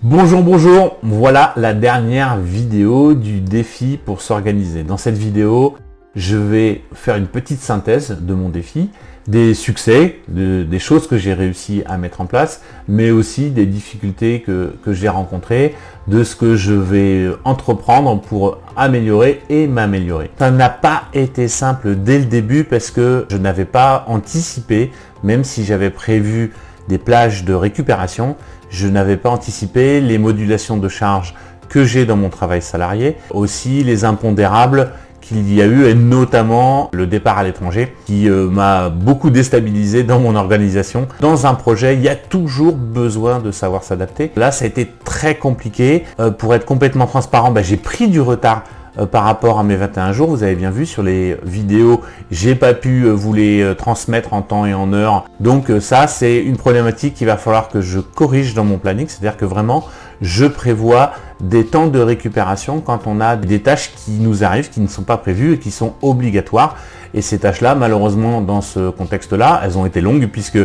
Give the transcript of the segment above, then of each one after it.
Bonjour, bonjour, voilà la dernière vidéo du défi pour s'organiser. Dans cette vidéo, je vais faire une petite synthèse de mon défi, des succès, des choses que j'ai réussi à mettre en place, mais aussi des difficultés que j'ai rencontrées, de ce que je vais entreprendre pour améliorer et m'améliorer. Ça n'a pas été simple dès le début parce que je n'avais pas anticipé, même si j'avais prévu des plages de récupération, je n'avais pas anticipé les modulations de charge que j'ai dans mon travail salarié, aussi les impondérables qu'il y a eu et notamment le départ à l'étranger qui m'a beaucoup déstabilisé dans mon organisation. Dans un projet, il y a toujours besoin de savoir s'adapter. Là, ça a été très compliqué. Pour être complètement transparent, j'ai pris du retard par rapport à mes 21 jours, vous avez bien vu sur les vidéos, j'ai pas pu vous les transmettre en temps et en heure. Donc ça, c'est une problématique qu'il va falloir que je corrige dans mon planning, c'est-à-dire que vraiment, je prévois des temps de récupération quand on a des tâches qui nous arrivent, qui ne sont pas prévues et qui sont obligatoires. Et ces tâches-là, malheureusement, dans ce contexte-là, elles ont été longues puisque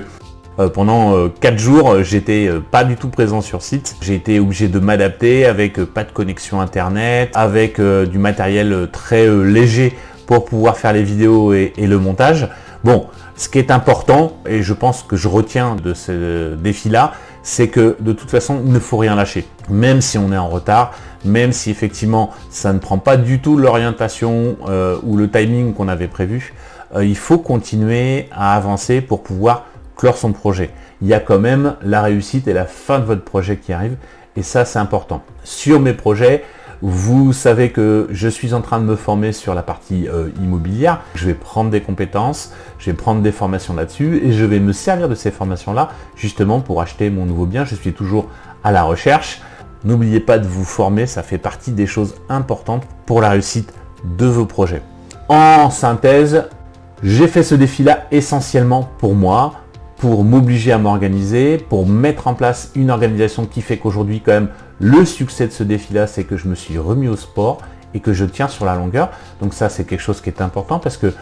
pendant 4 jours, j'étais pas du tout présent sur site. J'ai été obligé de m'adapter avec pas de connexion internet, avec du matériel très léger pour pouvoir faire les vidéos et le montage. Bon, ce qui est important, et je pense que je retiens de ce défi-là, c'est que de toute façon, il ne faut rien lâcher. Même si on est en retard, même si effectivement, ça ne prend pas du tout l'orientation ou le timing qu'on avait prévu, il faut continuer à avancer pour pouvoir clore son projet. Il y a quand même la réussite et la fin de votre projet qui arrive et ça c'est important. Sur mes projets, vous savez que je suis en train de me former sur la partie immobilière. Je vais prendre des compétences, je vais prendre des formations là-dessus et je vais me servir de ces formations-là justement pour acheter mon nouveau bien. Je suis toujours à la recherche. N'oubliez pas de vous former, ça fait partie des choses importantes pour la réussite de vos projets. En synthèse, j'ai fait ce défi-là essentiellement pour moi, pour m'obliger à m'organiser, pour mettre en place une organisation qui fait qu'aujourd'hui quand même le succès de ce défi-là, c'est que je me suis remis au sport et que je tiens sur la longueur. Donc ça, c'est quelque chose qui est important parce que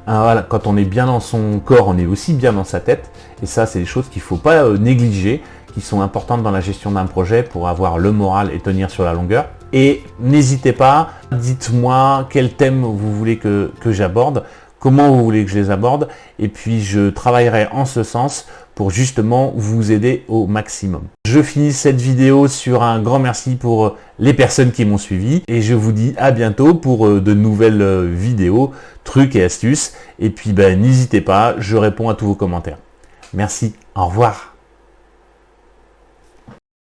voilà, quand on est bien dans son corps, on est aussi bien dans sa tête. Et ça, c'est des choses qu'il ne faut pas négliger, qui sont importantes dans la gestion d'un projet pour avoir le moral et tenir sur la longueur. Et n'hésitez pas, dites-moi quel thème vous voulez que j'aborde, comment vous voulez que je les aborde, et puis je travaillerai en ce sens pour justement vous aider au maximum. Je finis cette vidéo sur un grand merci pour les personnes qui m'ont suivi, et je vous dis à bientôt pour de nouvelles vidéos, trucs et astuces, et puis n'hésitez pas, je réponds à tous vos commentaires. Merci, au revoir.